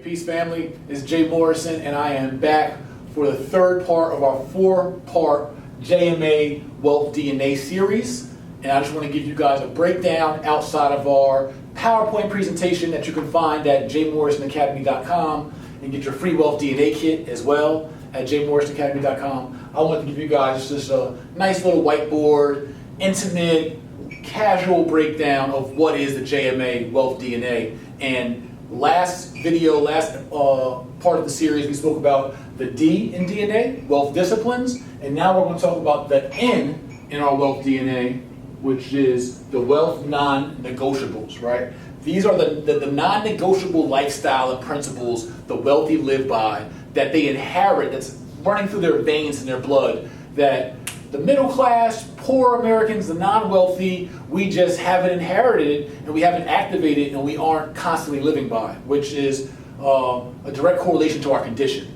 Peace family, it's Jay Morrison and I am back for the third part of our 4-part JMA Wealth DNA series. And I just want to give you guys a breakdown outside of our PowerPoint presentation that you can find at jmorrisonacademy.com and get your free Wealth DNA kit as well at jmorrisonacademy.com. I want to give you guys just a nice little whiteboard, intimate, casual breakdown of what is the JMA Wealth DNA. And last part of the series, we spoke about the D in DNA, wealth disciplines, and now we're going to talk about the N in our wealth DNA, which is the wealth non-negotiables, right? These are the non-negotiable lifestyle and principles the wealthy live by, that they inherit, that's running through their veins and their blood, that the middle class, poor Americans, the non-wealthy, we just haven't inherited and we haven't activated and we aren't constantly living by, which is a direct correlation to our condition.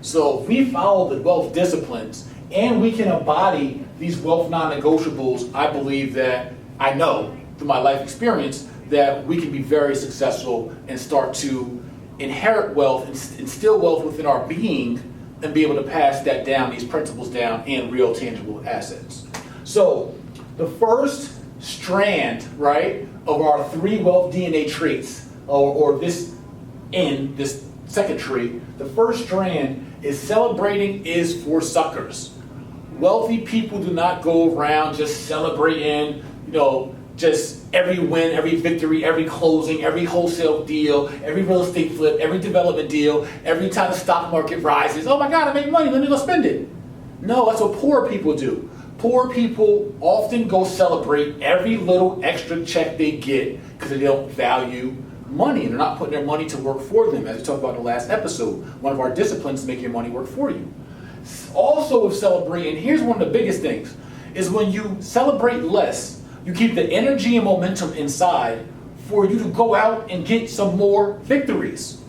So if we follow the wealth disciplines and we can embody these wealth non-negotiables, I believe that, I know through my life experience, that we can be very successful and start to inherit wealth and instill wealth within our being and be able to pass that down, these principles down, and real tangible assets. So the first strand, right, of our 3 wealth DNA traits, or this second tree, the first strand is celebrating is for suckers. Wealthy people do not go around just celebrating, just every win, every victory, every closing, every wholesale deal, every real estate flip, every development deal, every time the stock market rises. Oh my God, I made money, let me go spend it. No, that's what poor people do. Poor people often go celebrate every little extra check they get because they don't value money. They're not putting their money to work for them, as we talked about in the last episode. One of our disciplines is make your money work for you. Also with celebrating, here's one of the biggest things, is when you celebrate less, you keep the energy and momentum inside for you to go out and get some more victories.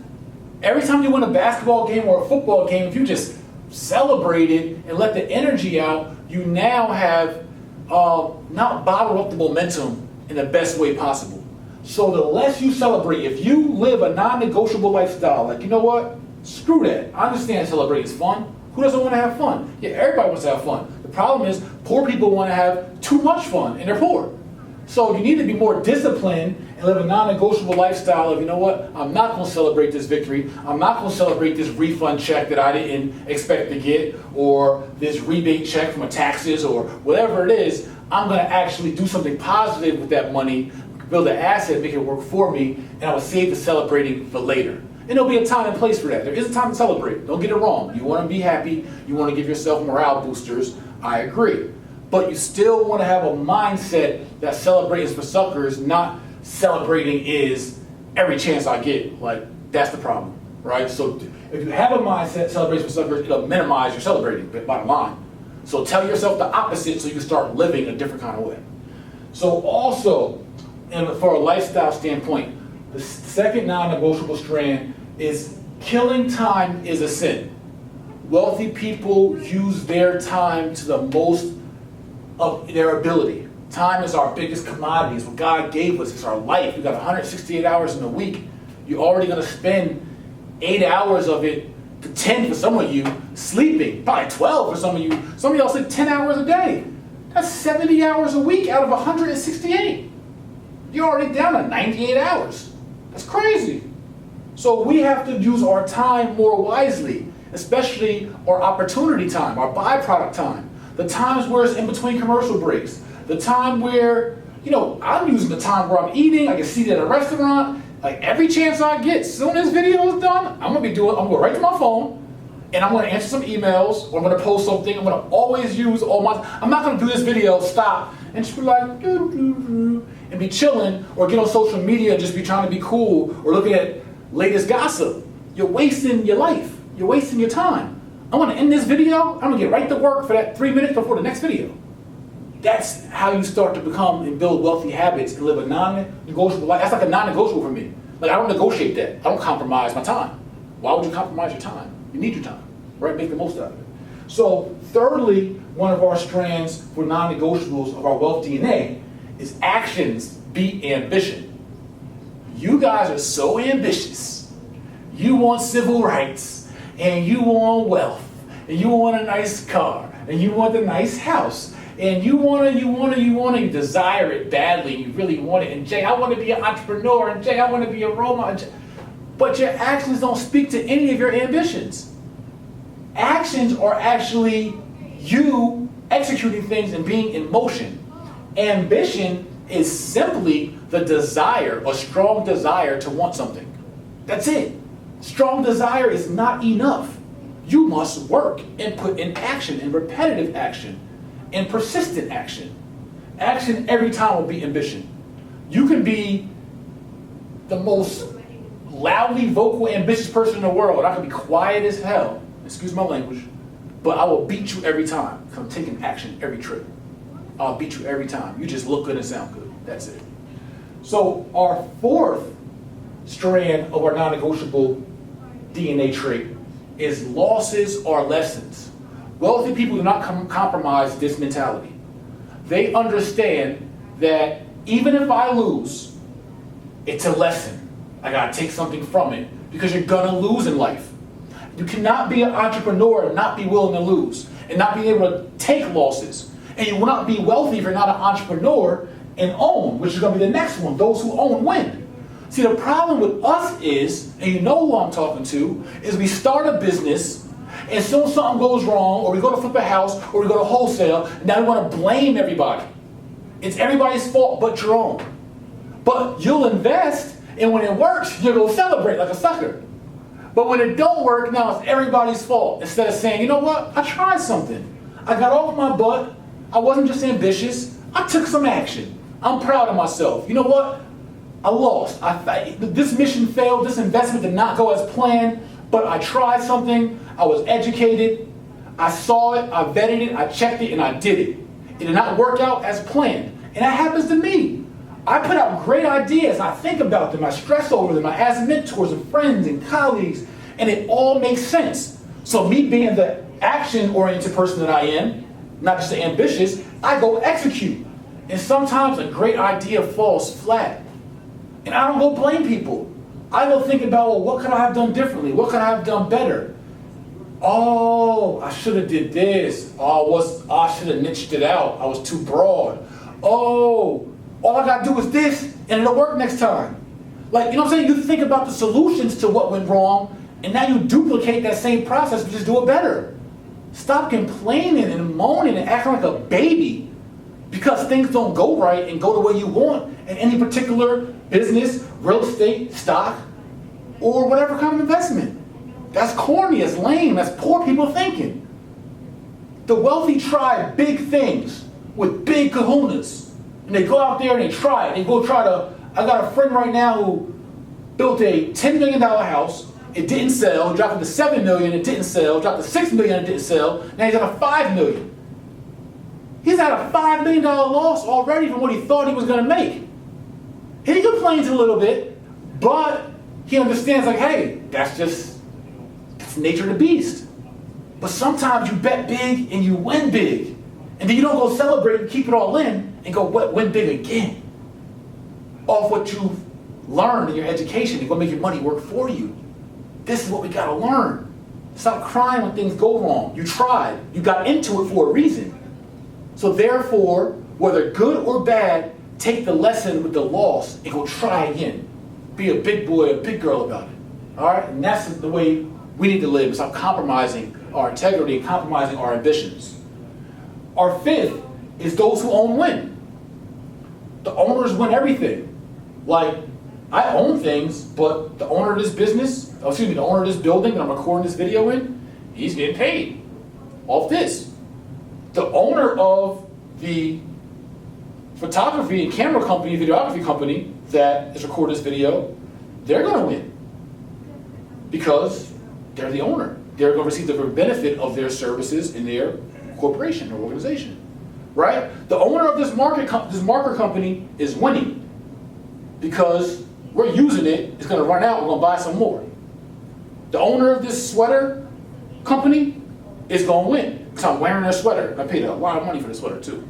Every time you win a basketball game or a football game, if you just celebrate it and let the energy out, you now have not bottled up the momentum in the best way possible. So the less you celebrate, if you live a non-negotiable lifestyle, like, you know what, screw that. I understand celebrating is fun. Who doesn't want to have fun? Yeah, everybody wants to have fun. The problem is poor people want to have too much fun and they're poor. So you need to be more disciplined and live a non-negotiable lifestyle of, you know what, I'm not going to celebrate this victory. I'm not going to celebrate this refund check that I didn't expect to get, or this rebate check from my taxes, or whatever it is. I'm going to actually do something positive with that money, build an asset, make it work for me, and I will save the celebrating for later. And there'll be a time and place for that. There is a time to celebrate. Don't get it wrong. You want to be happy. You want to give yourself morale boosters. I agree. But you still want to have a mindset that celebrating is for suckers, not celebrating is every chance I get. Like, that's the problem, right? So if you have a mindset celebrating for suckers, it'll minimize your celebrating, bottom line. So tell yourself the opposite so you can start living a different kind of way. So also, and for a lifestyle standpoint, the second non-negotiable strand is killing time is a sin. Wealthy people use their time to the most of their ability. Time is our biggest commodity. It's what God gave us. It's our life. We've got 168 hours in a week. You're already going to spend 8 hours of it, to 10 for some of you, sleeping. Probably 12 for some of you. Some of y'all sleep 10 hours a day. That's 70 hours a week out of 168. You're already down to 98 hours. That's crazy. So we have to use our time more wisely, especially our opportunity time, our byproduct time, the times where it's in between commercial breaks, the time where, I'm using the time where I'm eating, I can seat at a restaurant, like every chance I get. As soon as this video is done, I'm going to go right to my phone, and I'm going to answer some emails, or I'm going to post something. I'm going to always use I'm not going to do this video, stop, and just be like, and be chilling, or get on social media and just be trying to be cool, or looking at latest gossip. You're wasting your life. You're wasting your time. I want to end this video. I'm going to get right to work for that 3 minutes before the next video. That's how you start to become and build wealthy habits and live a non-negotiable life. That's like a non-negotiable for me. Like, I don't negotiate that. I don't compromise my time. Why would you compromise your time? You need your time, right? Make the most out of it. So thirdly, one of our strands for non-negotiables of our wealth DNA is actions beat ambition. You guys are so ambitious. You want civil rights, and you want wealth, and you want a nice car, and you want a nice house, and you desire it badly, and you really want it. And Jay, I want to be an entrepreneur, and Jay, I want to be a role model. But your actions don't speak to any of your ambitions. Actions are actually you executing things and being in motion. Ambition is simply the desire, a strong desire to want something. That's it. Strong desire is not enough. You must work and put in action, and repetitive action, and persistent action. Action every time will be ambition. You can be the most loudly vocal, ambitious person in the world. I can be quiet as hell, excuse my language, but I will beat you every time because I'm taking action every trip. I'll beat you every time. You just look good and sound good. That's it. So our fourth strand of our non-negotiable DNA trait is losses are lessons. Wealthy people do not compromise this mentality. They understand that even if I lose, it's a lesson. I gotta take something from it because you're gonna lose in life. You cannot be an entrepreneur and not be willing to lose and not be able to take losses. And you will not be wealthy if you're not an entrepreneur and own, which is going to be the next one. Those who own win. See, the problem with us is, and you know who I'm talking to, is we start a business and soon something goes wrong, or we go to flip a house, or we go to wholesale, and now we want to blame everybody. It's everybody's fault but your own. But you'll invest, and when it works, you'll go celebrate like a sucker. But when it don't work, now it's everybody's fault. Instead of saying, you know what, I tried something. I got off my butt. I wasn't just ambitious. I took some action. I'm proud of myself. You know what? I lost. This mission failed. This investment did not go as planned, but I tried something. I was educated. I saw it. I vetted it. I checked it, and I did it. It did not work out as planned. And that happens to me. I put out great ideas. I think about them. I stress over them. I ask mentors and friends and colleagues, and it all makes sense. So me being the action-oriented person that I am, not just ambitious, I go execute. And sometimes a great idea falls flat. And I don't go blame people. I go think about, well, what could I have done differently? What could I have done better? Oh, I should have did this. I should have niched it out. I was too broad. Oh, all I got to do is this, and it'll work next time. Like, you know what I'm saying? You think about the solutions to what went wrong, and now you duplicate that same process, but just do it better. Stop complaining and moaning and acting like a baby because things don't go right and go the way you want in any particular business, real estate, stock, or whatever kind of investment. That's corny, that's lame, that's poor people thinking. The wealthy try big things with big kahunas. And they go out there and they try it. They go try to, I got a friend right now who built a $10 million house. It didn't sell, dropped it to $7 million, it didn't sell, dropped to $6 million, it didn't sell, now he's at a $5 million. He's at a $5 million loss already from what he thought he was going to make. He complains a little bit, but he understands like, hey, that's nature of the beast. But sometimes you bet big and you win big. And then you don't go celebrate and keep it all in and go win big again. Off what you've learned in your education and go make your money work for you. This is what we gotta learn. Stop crying when things go wrong. You tried. You got into it for a reason. So therefore, whether good or bad, take the lesson with the loss and go try again. Be a big boy, a big girl about it. All right? And that's the way we need to live. Stop compromising our integrity and compromising our ambitions. Our fifth is those who own win. The owners win everything. Like, I own things, but the owner of this business, the owner of this building that I'm recording this video in, he's getting paid off this. The owner of the photography and camera company, videography company that is recording this video, they're going to win because they're the owner. They're going to receive the benefit of their services in their corporation or organization, right? The owner of this marker company is winning because we're using it. It's going to run out. We're going to buy some more. The owner of this sweater company is going to win because I'm wearing their sweater. I paid a lot of money for the sweater too.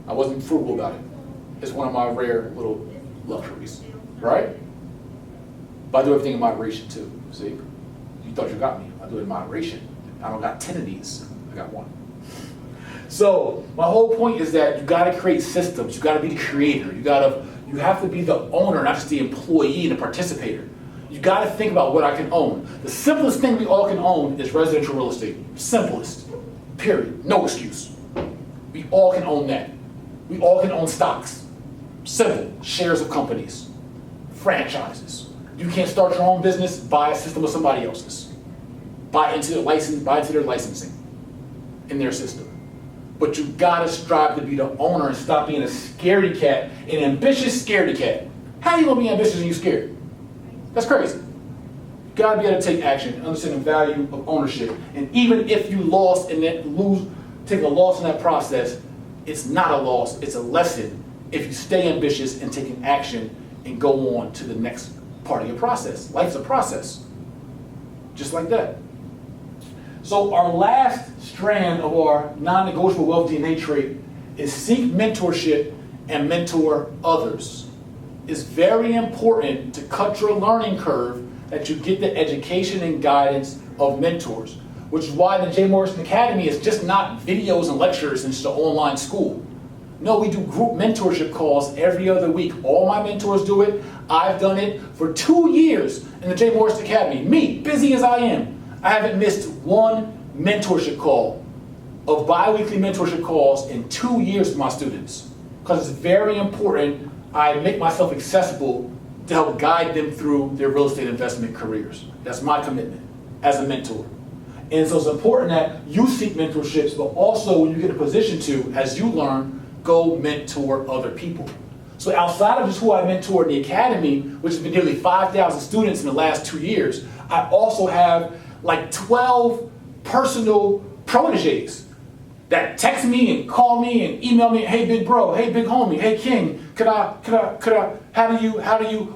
I wasn't frugal about it. It's one of my rare little luxuries, right? But I do everything in moderation too, see? thought you got me. I do it in moderation. I don't got 10 of these. I got one. So my whole point is that you got to create systems. You got to be the creator. You have to be the owner, not just the employee and the participator. You got to think about what I can own. The simplest thing we all can own is residential real estate. Simplest. Period. No excuse. We all can own that. We all can own stocks. Simple. Shares of companies. Franchises. You can't start your own business, buy a system of somebody else's. Buy into their licensing in their system. But you gotta strive to be the owner and stop being a scaredy cat, an ambitious scaredy cat. How are you gonna be ambitious and you scared? That's crazy. You gotta be able to take action, understand the value of ownership. And even if you lost and then take a loss in that process, it's not a loss, it's a lesson if you stay ambitious and taking action and go on to the next part of your process. Life's a process. Just like that. So our last strand of our non-negotiable wealth DNA trait is seek mentorship and mentor others. It's very important to cut your learning curve that you get the education and guidance of mentors, which is why the J. Morrison Academy is just not videos and lectures and just an online school. No, we do group mentorship calls every other week. All my mentors do it. I've done it for 2 years in the J. Morrison Academy. Me, busy as I am, I haven't missed one mentorship call of bi-weekly mentorship calls in 2 years with my students. Because it's very important I make myself accessible to help guide them through their real estate investment careers. That's my commitment as a mentor. And so it's important that you seek mentorships, but also when you get in a position to, as you learn, go mentor other people. So outside of just who I mentor in the academy, which has been nearly 5,000 students in the last 2 years, I also have like 12 personal proteges that text me and call me and email me, hey big bro, hey big homie, hey king,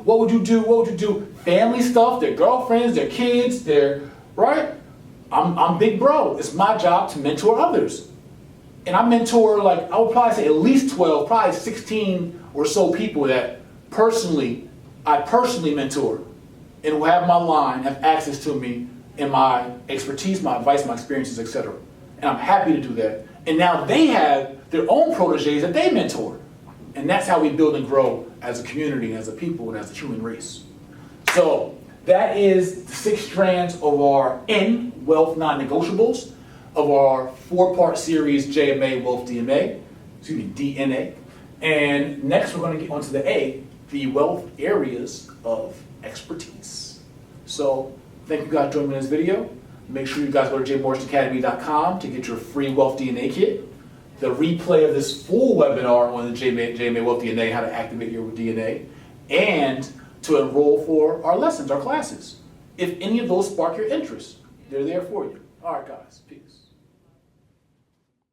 what would you do? Family stuff, their girlfriends, their kids, right? I'm big bro. It's my job to mentor others. And I mentor, like, I would probably say at least 12, probably 16 or so people that I personally mentor and who have my line, have access to me and my expertise, my advice, my experiences, etc. And I'm happy to do that. And now they have their own proteges that they mentor. And that's how we build and grow as a community, as a people, and as a human race. So that is the 6 strands of our wealth non-negotiables of our 4-part series, JMA Wealth DNA. And next we're going to get onto the A, the wealth areas of expertise. So thank you guys for joining me in this video. Make sure you guys go to jmorrisonacademy.com to get your free wealth DNA kit. The replay of this full webinar on the JMA Wealth DNA, how to activate your DNA, and to enroll for our lessons, our classes. If any of those spark your interest, they're there for you. All right, guys. Peace.